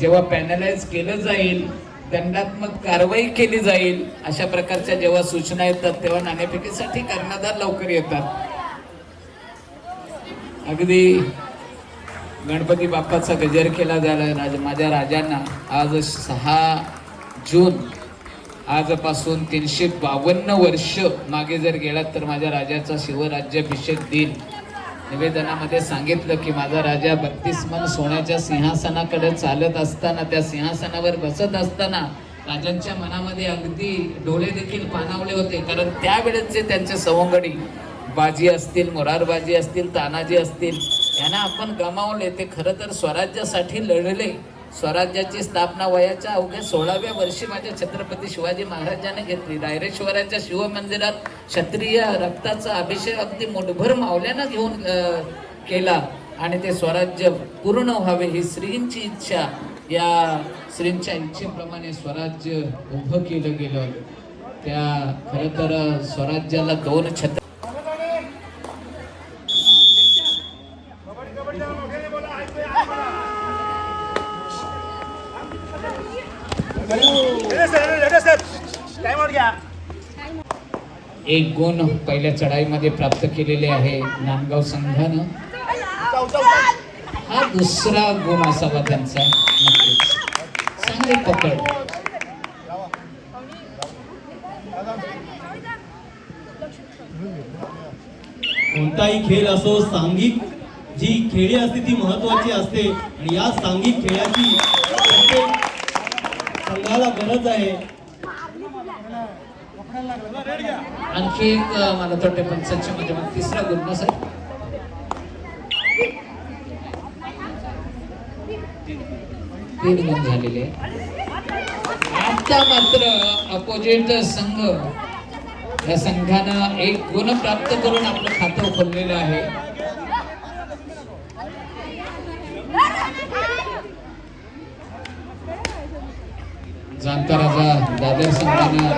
जेव्हा पॅनलाइज केलं जाईल, दंडात्मक कारवाई केली जाईल, अशा प्रकारच्या जेव्हा सूचना येतात तेव्हा नाणेफेकीसाठी कर्णधार लवकर येतात. अगदी गणपती बाप्पाचा गजर केला झाला माझ्या राजांना. आज 6 जून, आजपासून 352 वर्ष मागे जर गेलात तर माझ्या राजाचा शिवराज्याभिषेक दिन. निवेदनामध्ये सांगितलं की माझा राजा 32 मन सोन्याच्या सिंहासनाकडे चालत असताना, त्या सिंहासनावर बसत असताना राजांच्या मनामध्ये अगदी डोळे देखील पाणावले होते. कारण त्यावेळेचे त्यांचे सवंगडी बाजी असतील, मोरारबाजी असतील, तानाजी असतील, यांना आपण गमावले. ते खरं तर स्वराज्यासाठी लढले. स्वराज्याची स्थापना वयाच्या अवघ्या 16व्या वर्षी माझ्या छत्रपती शिवाजी महाराजांनी घेतली. रायरेश्वराच्या शिवमंदिरात क्षत्रिय रक्ताचा अभिषेक अगदी मुठभर मावल्यानं घेऊन केला आणि ते स्वराज्य पूर्ण व्हावे ही श्रींची इच्छा. या श्रींच्या इच्छेप्रमाणे स्वराज्य उभं केलं गेलं. त्या खरं तर स्वराज्याला 2 छत्र एक गुण पहिल्या चढाईमध्ये प्राप्त केलेले आहे नांदगाव संघानं. हा दुसरा गुण असावा त्यांचा. नक्कीच चांगली पकड. कोणताही खेळ असो, सांघिक जी खेळी असते ती महत्वाची असते आणि या सांघिक खेळाची प्रत्येक संघाला गरज आहे. आणखी एक मला वाटतं पंचांच्या माध्यमात 3रा गुण ना सर. तीन गुण झालेले. आता मात्र अपोजिट संघ या संघानं 1 गुण प्राप्त करून आपलं खातं खोललेलं आहे. जाणता राजा दादर संघानं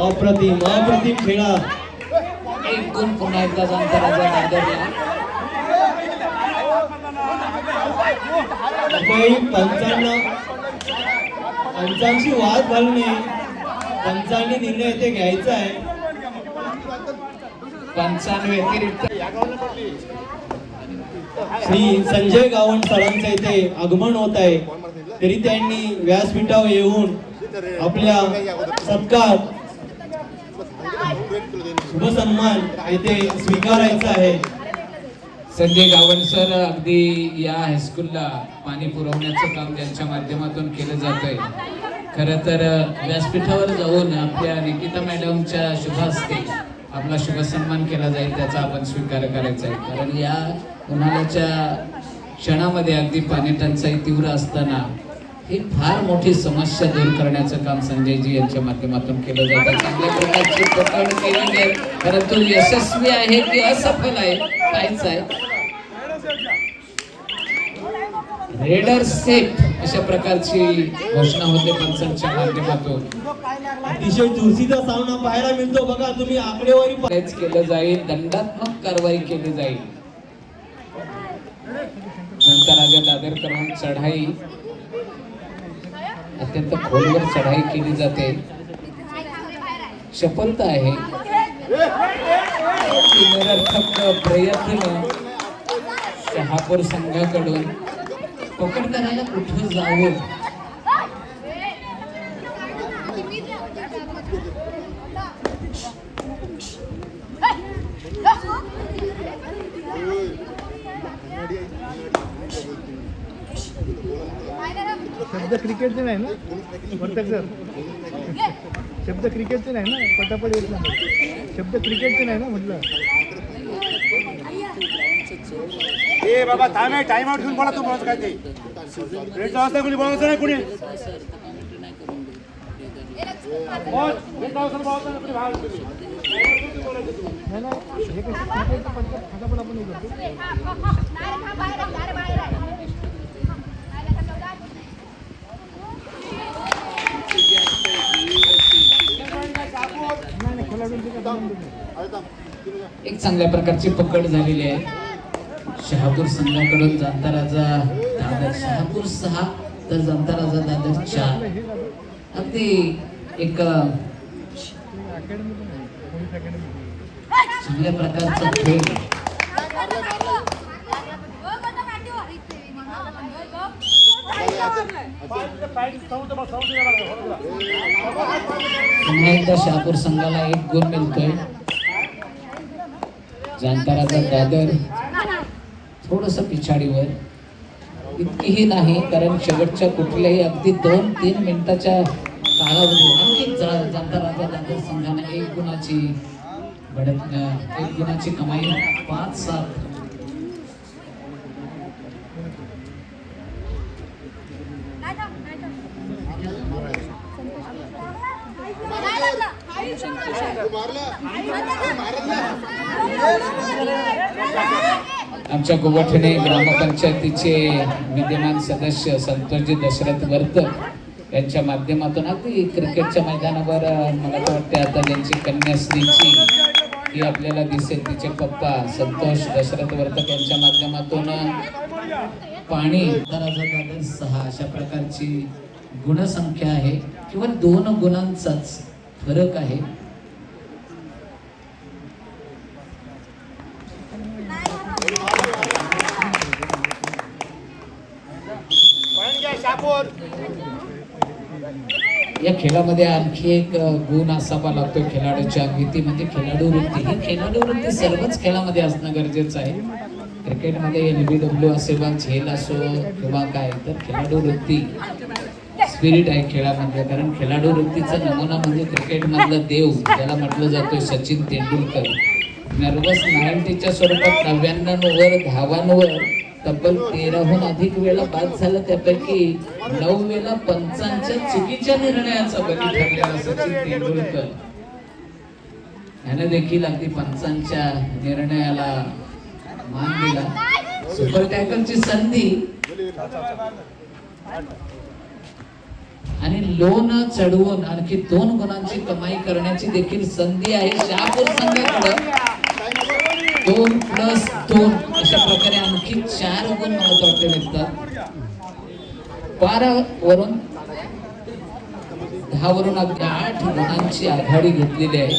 अप्रतिम खेळा. 1 गुण पुन्हा एकदा जाणता राजा दादरला. पंचांशी वाद घालणे, पंचांनी निर्णय ते घ्यायचा आहे. व्यतिरिक्त श्री संजय गावंड सरांचं इथे आगमन होत आहे, तरी त्यांनी व्यासपीठावर येऊन आपल्या सत्कार शुभ सन्मान येथे स्वीकारायचा आहे. संजय गावंड सर अगदी या हायस्कूलला पाणी पुरवण्याचं काम त्यांच्या माध्यमातून केलं जात आहे. खरं तर व्यासपीठावर जाऊन आपल्या निकिता मॅडमच्या शुभ हस्ते आपला शुभ सन्मान केला जाईल, त्याचा आपण स्वीकार करायचा आहे. कारण या उन्हाळ्याच्या क्षणामध्ये अगदी पाणी टंचाई तीव्र असताना ही फार मोठी समस्या दूर करण्याचं काम संजयजी यांच्या माध्यमातून केलं जातं. चांगल्या प्रकारची पकड केलेली आहे, परंतु यशस्वी आहे की असफल आहे काहीच आहे. रेडर सेफ अशा प्रकारची घोषणा होते पंचांच्या माध्यमातून. अतिशय चुरशीचा सामना पाहायला मिळतो. बघा तुम्ही आकडेवारी केलं जाईल, दंडात्मक कारवाई केली जाईल. नंतर राजा दादरकरांची चढाई अत्यंत खोलवर चढाई केली जाते. सफलता आहे. निरर्थक प्रयत्न शहापूर संघाकडून पकड करायला कुठं जावं. शब्द क्रिकेटचे नाही ना वर्तक सर, शब्द क्रिकेटचे नाही ना, पटापट येत नाही. शब्द क्रिकेटचे नाही ना म्हटलं. ए बाबा थांब, टाइम आउट घेऊन बोला. तू बोलत काय ते रेड वाजता कोणी बोलायचं नाही. कोणी नाही ना, हे कसं क्रिकेटचं फटाफट आपण हे करतो. एक चांगल्या प्रकारची पकड झालेली आहे. शहापूर संघाकडून जाणता राजा दादर. शहापूर 6 तर जनता राजा दादर 4. अगदी एक अकॅडमी पण आहे पोलीस अकॅडमी. चांगल्या प्रकारचा खेळ. पुन्हा एकदा शहापूर संघाला 1 गुण मिळतोय. जनता राजा दादर थोडस पिछाडीवर, इतकीही नाही, कारण शेवटच्या कुठल्याही अगदी 2-3 मिनिटाच्या कालावधी आणखी जनता राजा दादर संघाने 1 गुणाची बढत, 1 गुणाची कमाई. 5-7. आमच्या गोवठणे ग्रामपंचायतीचे विद्यमान सदस्य संतोषजी दशरथ वर्तक यांच्या माध्यमातून अगदी क्रिकेटच्या मैदानावर मला तर वाटते आता ज्यांची कन्याश्रीची ही आपल्याला दिसेल, तिचे पप्पा संतोष दशरथ वर्तक यांच्या माध्यमातून पाणी. दादर 6 अशा प्रकारची गुणसंख्या आहे. केवळ 2 गुणांचाच फरक आहे. या खेळामध्ये आणखी एक गुण असावा लागतो खेळाडूच्या अंगी, ती म्हणजे खेळाडू वृत्ती. ही खेळाडू वृत्ती सर्वच खेळामध्ये असणं गरजेचं आहे. क्रिकेटमध्ये LBW असेल वा झेल असो किंवा काय, तर खेळाडू वृत्ती स्पिरिट आहे खेळामध्ये. कारण खेळाडू वृत्तीचा नमुना म्हणजे क्रिकेटमधला देव ज्याला म्हटलं जातोय सचिन तेंडुलकर. नर्वस 90च्या स्वरूपात 99 धावांवर तब्बल 13हून अधिक वेळा बाद झालं. त्यापैकी 9 वेळा पंचांच्या चुकीच्या निर्णयाचा बळी ठरलेला सचिन तेंडुलकर याने देखील अगदी पंचांच्या निर्णयाला मान दिला. सुपर टॅकलची संधी आणि लोन चढवून आणखी 2 गुणांची कमाई करण्याची देखील संधी आहे शहापूर संघाकडे. 2+2 अशा प्रकारे आणखी 4 गुण मला वाटते मिळतात. 12 वरून 10 वरून अगदी 8 गुणांची आघाडी घेतलेली आहे.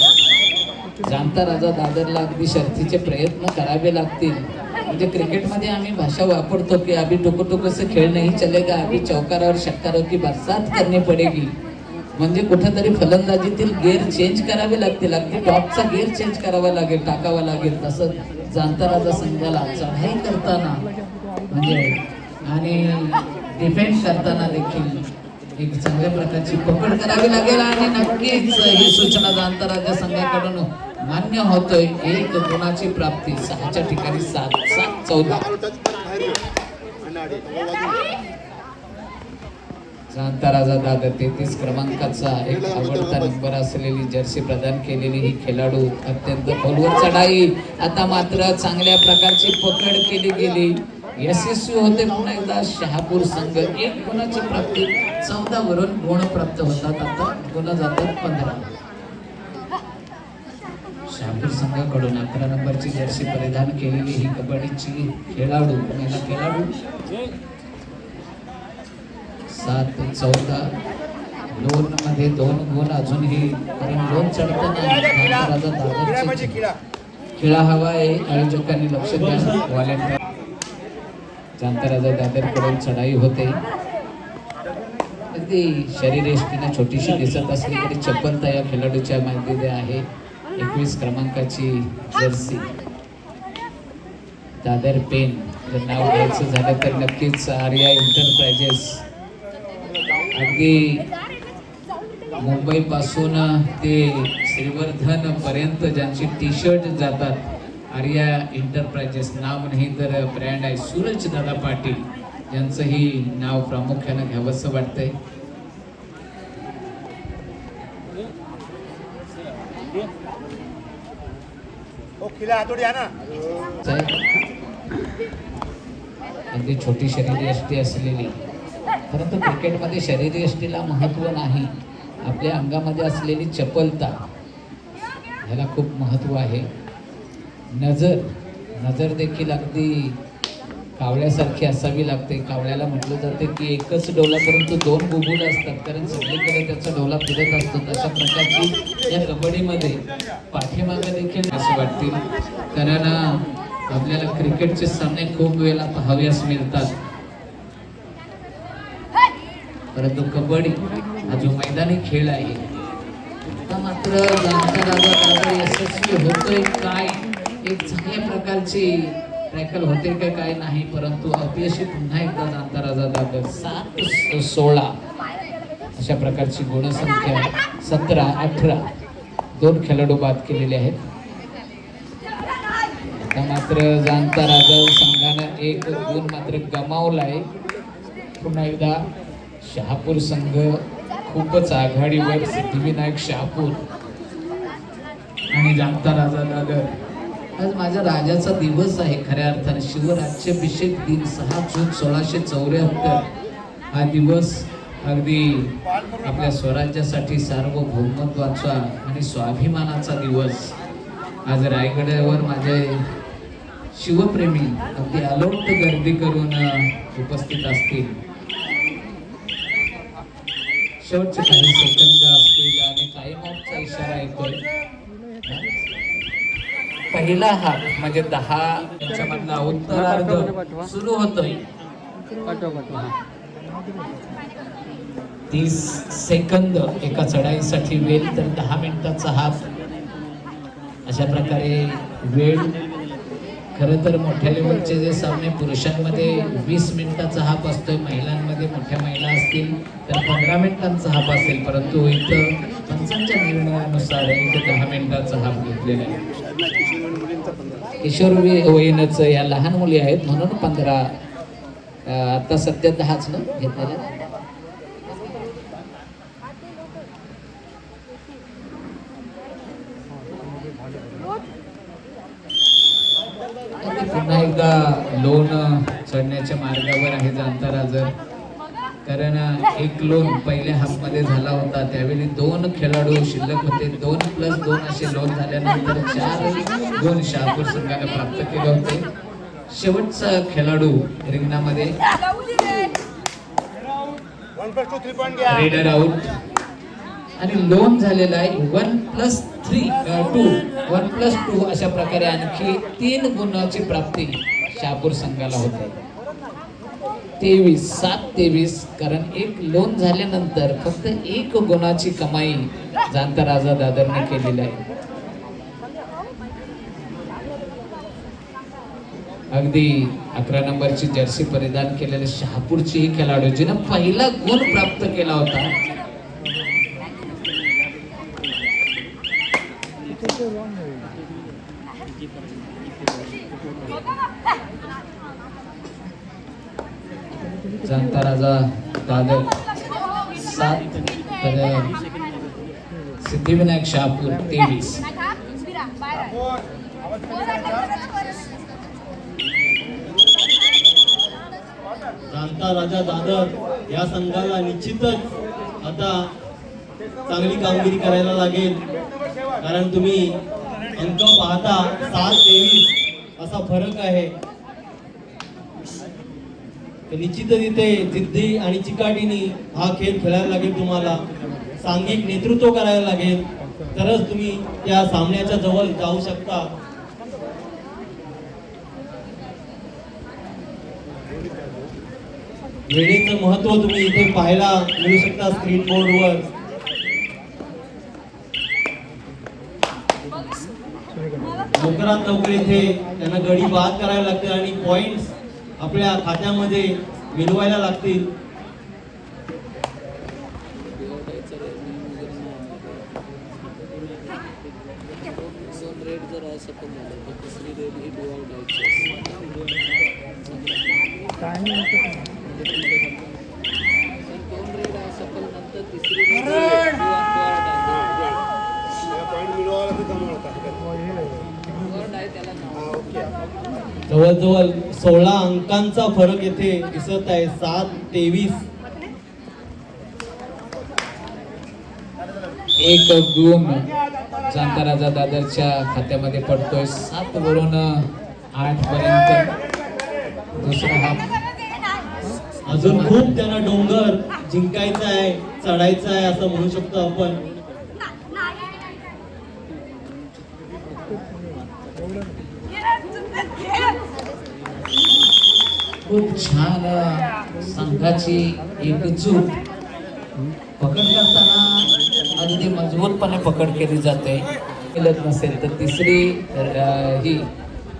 जनता राजा दादरला अगदी शर्थीचे प्रयत्न करावे लागतील. म्हणजे क्रिकेटमध्ये आम्ही भाषा वापरतो की अभी टुकु टुकु से खेळ नाही चलेगा, अभी चौकारावर और षटकारों की बरसात करनी पडेगी. म्हणजे कुठेतरी फलंदाजीतील गेअर चेंज करावे लागतील, अगदी टॉपचा गेअर चेंज करावा लागेल, टाकावा लागेल. तसं जनता राजा संघाला चढाई करताना म्हणजे आणि डिफेन्स करताना देखील एक चांगल्या प्रकारची पकड करावी लागेल. आणि नक्कीच ही सूचना जनता राजा संघाकडून मान्य होतोय. 1 गुणाची प्राप्ती. 6च्या ठिकाणी 7-14. जनता राजा दादर 33 क्रमांकाचा एक आवडता नंबर असलेली जर्सी प्रदान केलेली ही खेळाडू अत्यंत खोलवर चढाई. आता मात्र चांगल्या प्रकारची पकड केली गेली, यशस्वी होते. पुन्हा एकदा शहापूर संघ 1 गुणाची प्राप्ती. 14 वरून गुण प्राप्त होतात. आता गुण जातात 15. शहापूर संघाकडून 11 नंबरची जर्सी परिधान केलेली ही कबड्डीची खेळाडू, महिला खेळाडू. 7-14. लोन मध्ये 2 गुण अजूनही, कारण लोन चढताना खेळा हवा आहे. आयोजकांनी लक्ष द्या. व्हॉलेंटियर जनता राजा दादरकडून चढाई होते. अगदी शरीरयष्टीने छोटीशी दिसत असली तरी चपलता या खेळाडूच्या माहितीमध्ये आहे. 21 क्रमांकाची जर्सी. दादर पेन जर नाव घ्यायचं झालं तर नक्कीच आर्या एंटरप्राइजेस. अगदी मुंबई पासून ते श्रीवर्धन पर्यंत ज्यांची टी-शर्ट जातात, आर्या एंटरप्राइजेस नाव नाही तर ब्रँड आहे. सूरज दादा पाटील यांचंही नाव प्रामुख्यानं घ्यावंसं वाटतंय. अगदी छोटी शरीरयष्टी असलेली, परंतु क्रिकेटमध्ये शरीरयष्टीला महत्त्व नाही. आपल्या अंगामध्ये असलेली चपलता ह्याला खूप महत्त्व आहे. नजर देखील अगदी कावळ्यासारखी असावी लागते. कावळ्याला म्हटलं जाते की एकच डोला परंतु दोन बुबुल असतात, कारण सगळीकडे त्याचा डोला फिरत असतो. तशा प्रकारची या कबड्डीमध्ये पाठीमागे देखील असं वाटतील, कारण आपल्याला क्रिकेटचे सामने खूप वेळेला पाहाव्यास मिळतात, परंतु कबड्डी हा जो मैदानी खेळ आहे आता मात्र जाणता राजा यशस्वी होतोय काय, एक चांगल्या प्रकारची टॅकल होते काय काय नाही, परंतु अपयशी पुन्हा एकदा जाणता राजा दादर 7-16 अशा प्रकारची गुणसंख्या 17-18 दोन खेळाडू बाद केलेले आहेत. आता मात्र जाणता राजा संघानं एक गुण मात्र गमावलाय. पुन्हा एकदा शहापूर संघ खूपच आघाडीवर, सिद्धिविनायक शहापूर आणि जाणता राजा दादर. आज माझ्या राजाचा दिवस आहे खऱ्या अर्थाने, शिवराज्याभिषेक दिन 6 जून 1674 हा दिवस अगदी आपल्या स्वराज्यासाठी सार्वभौमत्वाचा आणि स्वाभिमानाचा दिवस. आज रायगडावर माझे शिवप्रेमी अगदी अलोट गर्दी करून उपस्थित असतील. शेवटचे काही सेकंद असतील आणि टाइम ऑफचा इशारा येतोय. पहिला हाफ म्हणजे 10 मधला उत्तरार्ध सुरू होतोय. 30 सेकंद एका चढाईसाठी वेळ, तर 10 मिनिटाचा हाफ अशा प्रकारे वेळ. खरं तर मोठ्या लेवलचे जे सामने पुरुषांमध्ये 20 मिनिटाचा हाफ असतोय, महिलांमध्ये मोठ्या महिला असतील तर 15 मिनिटांचा हाफ असेल, परंतु इथं पंचांच्या निर्णयानुसार इथे 10 मिनिटाचा हाफ घेतलेला आहे. किशोर वयीनच या लहान मुली आहेत म्हणून 15, आता सध्या 10च ना घेतलेल्या. पुन्हा एकदा लोन चढण्याच्या मार्गावर आहे जाणता राजा, कारण एक लोन पहिल्या हाफमध्ये झाला होता, त्यावेळी 2 खेळाडू शिल्लक होते. 2+2 असे लोन झाल्यानंतर 4 गुण शहापूर संघाने प्राप्त केले होते. शेवटचा खेळाडू रिंगणामध्ये रेडर आउट आणि लोन झालेला आहे 1+2 अशा प्रकारे आणखी 3 गुणाची प्राप्ती शहापूर संघाला होते. 7-23, कारण एक लोन झाल्यानंतर फक्त 1 गुणाची कमाई जाणता राजा दादरने केलेली आहे. अगदी 11 नंबरची जर्सी परिधान केलेले शहापूरची ही खेळाडू जिने पहिला गुण प्राप्त केला होता. जाणता राजा दादर 7 तर सिद्धिविनायक शहापूर 23. जाणता राजा दादर या संघाला निश्चितच आता चांगली कामगिरी करायला लागेल, कारण तुम्ही अंक पाहता 7-23 असा फरक आहे. निश्चितच इथे जिद्दी आणि चिकाटीने हा खेळ खेळायला लागेल. तुम्हाला सांघिक नेतृत्व करायला लागेल, तरच तुम्ही त्या सामन्याच्या जवळ जाऊ शकता. वेळेचं महत्व तुम्ही इथे पाहायला मिळू शकता स्क्रीन बोर्डवर. लवकरात लवकर इथे त्यांना गडी बाद करायला लागते आणि पॉइंट्स आपल्या खात्यामध्ये मिळवायला लागतील. जवळजवळ 16 अंकांचा फरक येथे दिसत आहे. 7-23. एक गुण जाणता राजा दादरच्या खात्यामध्ये पडतोय. 7 वरून 8 पर्यंत दुसरा हाफ अजून खूप त्यांना डोंगर जिंकायचा आहे, चढायचा आहे असं म्हणू शकतो आपण. खूप छान संघाची एकजूट. पकड करताना अगदी मजबूतपणे पकड केली जाते. मिळत नसेल तर तिसरी ही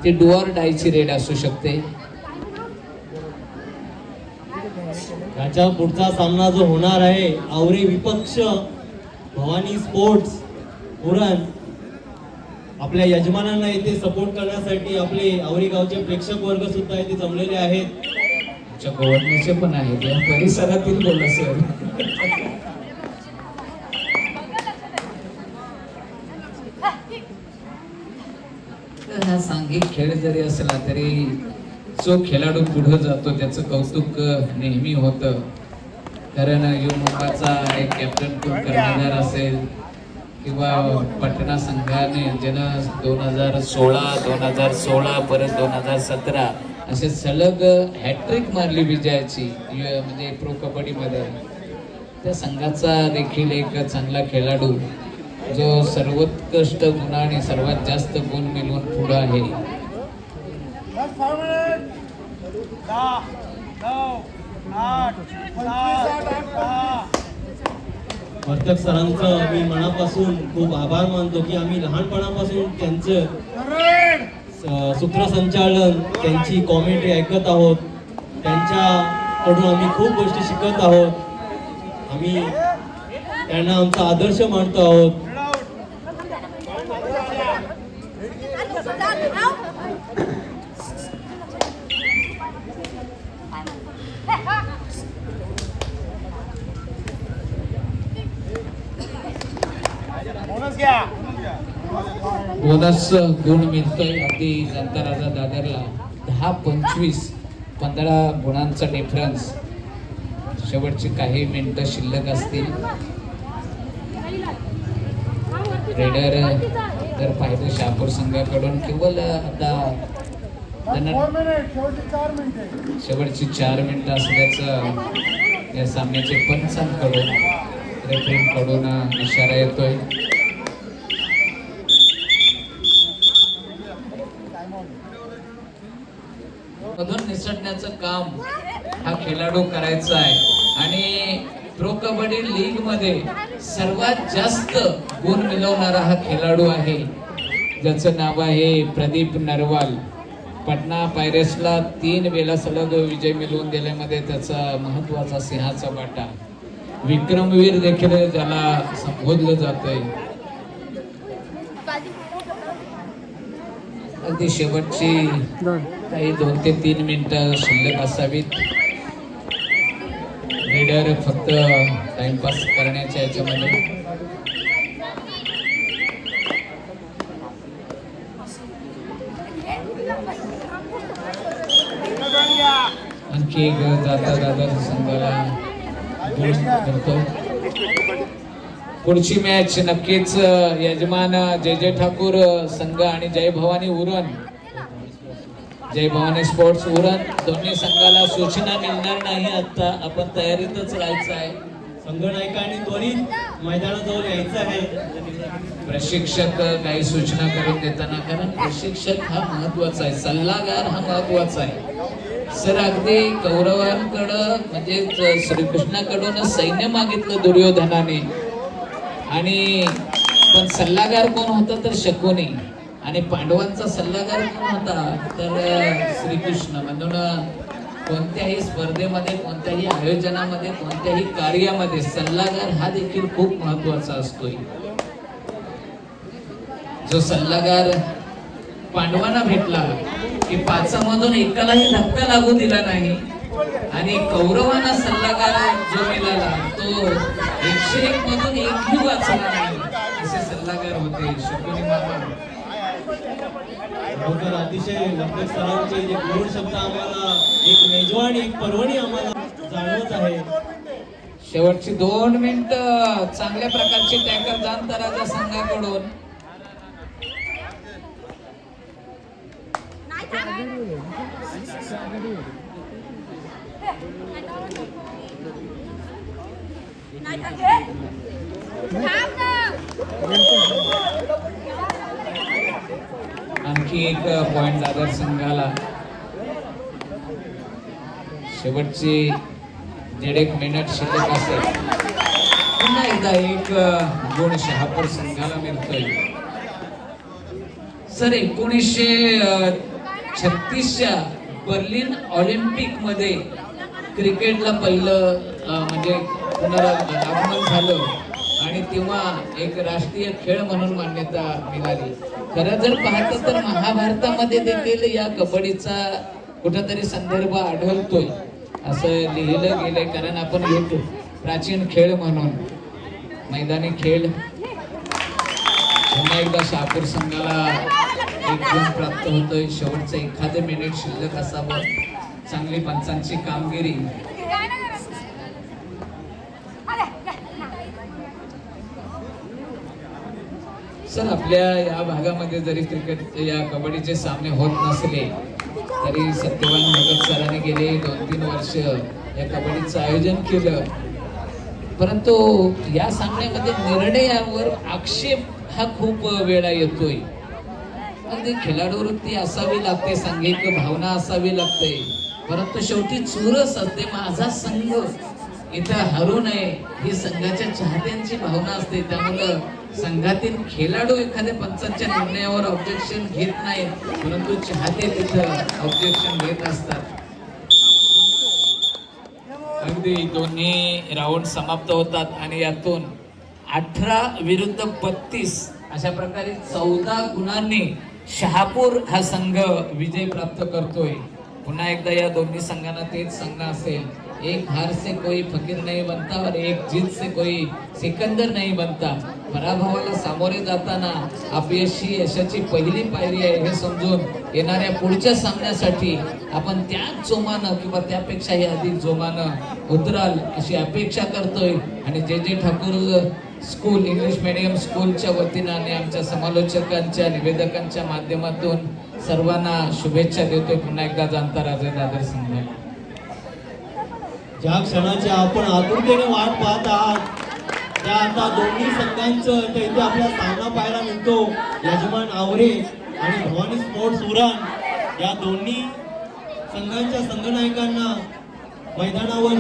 ती डुअर डायची रेड असू शकते. याच्या पुढचा सामना जो होणार आहे आवरे विपक्ष भवानी स्पोर्ट्स उरण. आपल्या यजमानांना इथे सपोर्ट करण्यासाठी आपले आवरी गावचे प्रेक्षक वर्ग सुद्धा इथे जमलेले आहेत. आमच्या गोवण्याचे पण आहेत या परिसरातील बोल सर. हा सांघिक खेळ जरी असला तरी जो खेळाडू पुढे जातो त्याचं कौतुक नेहमी होतं. कारण युवकाचा एक कॅप्टन कोण कर्णधार असेल किंवा पटना संघाने ज्यानं 2016, 2016 परत 2017 असे सलग हॅट्रिक मारली विजयाची म्हणजे प्रो कबड्डीमध्ये. त्या संघाचा देखील एक चांगला खेळाडू जो सर्वोत्कृष्ट गुण आणि सर्वात जास्त गुण मिळवून पुढे आहे. 10, 9, 8, 7, वर्तक सरांचं मी मनापासून खूप आभार मानतो की आम्ही लहानपणापासून त्यांचं सूत्रसंचालन त्यांची कॉमेंट्री ऐकत आहोत. त्यांच्याकडून आम्ही खूप गोष्टी शिकत आहोत. आम्ही त्यांना आमचा आदर्श मानतो आहोत. बोनस घ्या. बोनस गुण मिळतोय अगदी जनता राजा दादरला. 10, 25, 15 गुणांचा डिफरन्स. शेवटची काही मिनिटं शिल्लक असतील. रेडर जर पाहिलं शहापूर संघाकडून केवळ आता त्यांना शेवटची 4 मिनिटं असल्याचं या सामन्याचे पंचांकडून रेफरीकडून इशारा येतोय. मधून निसटण्याचं काम हा खेळाडू करायचा आहे. आणि प्रो कबड्डी लीग मध्ये सर्वात जास्त गुण मिळवणारा हा खेळाडू आहे ज्याचं नाव आहे प्रदीप नरवाल. पटना पायरेट्सला 3 वेळा सलग विजय मिळवून दिल्यामध्ये त्याचा महत्वाचा सिंहाचा वाटा. विक्रमवीर देखील ज्याला संबोधलं जातंय. अगदी शेवटची काही 2 ते 3 मिनिटं शिल्लक असावीत. रीडर फक्त टाइमपास करण्याच्या याच्यामध्ये आणखी एक जाता दादा संघाला गोल करतो. पुढची मॅच नक्कीच यजमान जय ठाकूर संघ आणि जय भवानी उरण, जय भवानी स्पोर्ट्स उरण दोन्ही संघाला सूचना मिळणार नाही. आता आपण तयारीतच राहायचं आहे. संघनायकांनी त्वरित मैदानाजवळ यायचं आहे. प्रशिक्षक काही सूचना करून देताना, कारण प्रशिक्षक हा महत्वाचा आहे, सल्लागार हा महत्वाचा आहे. सर अगदी कौरवांकडं म्हणजे श्रीकृष्णाकडून सैन्य मागितलं दुर्योधनाने आणि पण सल्लागार कोण होता तर शकुनी आणि पांडवांचा सल्लागार कोण होता तर श्रीकृष्ण. म्हणून कोणत्याही स्पर्धेमध्ये, कोणत्याही आयोजनामध्ये, कोणत्याही कार्यामध्ये सल्लागार हा देखील खूप महत्वाचा असतोय. जो सल्लागार पांडवांना भेटला की 5 मधून एकालाही धक्का लागू दिला नाही आणि कौरवांना सल्लागार जो मिळाला तो 101 मधून एकही वाचला नाही असे सल्लागार होते शकुनी मामा. खरोखर अतिशय वर्तक सरांचे जे गोड शब्द आम्हाला एक मेजवानी, एक पर्वणी आम्हाला जाणवत आहे. शेवटची 2 मिनिटं चांगल्या प्रकारची टॅकल जाणता राजा संघाकडून. आणखी एक पॉइंट दादर संघाला. शेवटची 1.5 मिनिट शिल्लक असेल. पुन्हा एकदा एक गुण शहापूर संघाला मिळतोय. सर 1936च्या बर्लिन ऑलिम्पिक मध्ये क्रिकेटला पहिलं म्हणजे पुनरागमन झालं आणि तेव्हा एक राष्ट्रीय खेळ म्हणून मान्यता मिळाली. खरं जर पाहतं तर महाभारतामध्ये देखील या कबड्डीचा कुठंतरी संदर्भ आढळतोय असं लिहिलं गेलंय. कारण आपण घेतो प्राचीन खेळ म्हणून मैदानी खेळ. पुन्हा एकदा शहापूर संघाला एक गुण प्राप्त होतोय. शेवटचं एखादं मिनिट शिल्लक असावं. चांगली पंचांची कामगिरी. सर आपल्या या भागामध्ये जरी क्रिकेट या कबड्डीचे सामने होत नसले तरी सत्यवान भगत सरांनी गेले 2-3 वर्ष या कबड्डीचं आयोजन केलं. परंतु या सामन्यामध्ये निर्णयावर आक्षेप हा खूप वेळा येतोय. अगदी खेळाडू वृत्ती असावी लागते, सांघिक भावना असावी लागते. परंतु शेवटी चुरस असते. माझा संघ इथं हरू नये ही संघाच्या चाहत्यांची भावना असते. त्यामुळं संघातील खेळाडू एखाद्या पंचांच्या निर्णयावर ऑब्जेक्शन घेत नाही, परंतु चाहते तिथं ऑब्जेक्शन घेत असतात. अगदी दोन्ही राऊंड समाप्त होतात आणि यातून 18 विरुद्ध 32 अशा प्रकारे 14 गुणांनी शहापूर हा संघ विजय प्राप्त करतोय. पुन्हा एकदा या दोन्ही संघांना तेच संघ असेल. एक हार से कोई फकीर नहीं बनता और एक जीत से कोई सिकंदर नहीं बनता. पराभवाला सामोरे जाताना अपयशी यशाची पहिली पायरी आहे हे समजून येणाऱ्या पुढच्या सामन्यासाठी आपण त्याच जोमानं किंवा त्यापेक्षाही अधिक जोमानं उतराल अशी अपेक्षा करतोय. आणि जे ठाकूर स्कूल इंग्लिश मीडियम स्कूलच्या वतीनं आणि आमच्या समालोचकांच्या निवेदकांच्या माध्यमातून सर्वांना शुभेच्छा देतोय. पुन्हा एकदा जाणता राजा दादर संघाला. ज्या क्षणाची आपण आतुरतेने वाट पाहत आहात त्या आता दोन्ही संघांचं इथे आपला सामना पाहायला मिळतो. यजमान आवरे आणि भवानी स्पोर्ट्स उरण या दोन्ही संघांच्या संघनायकांना मैदानावर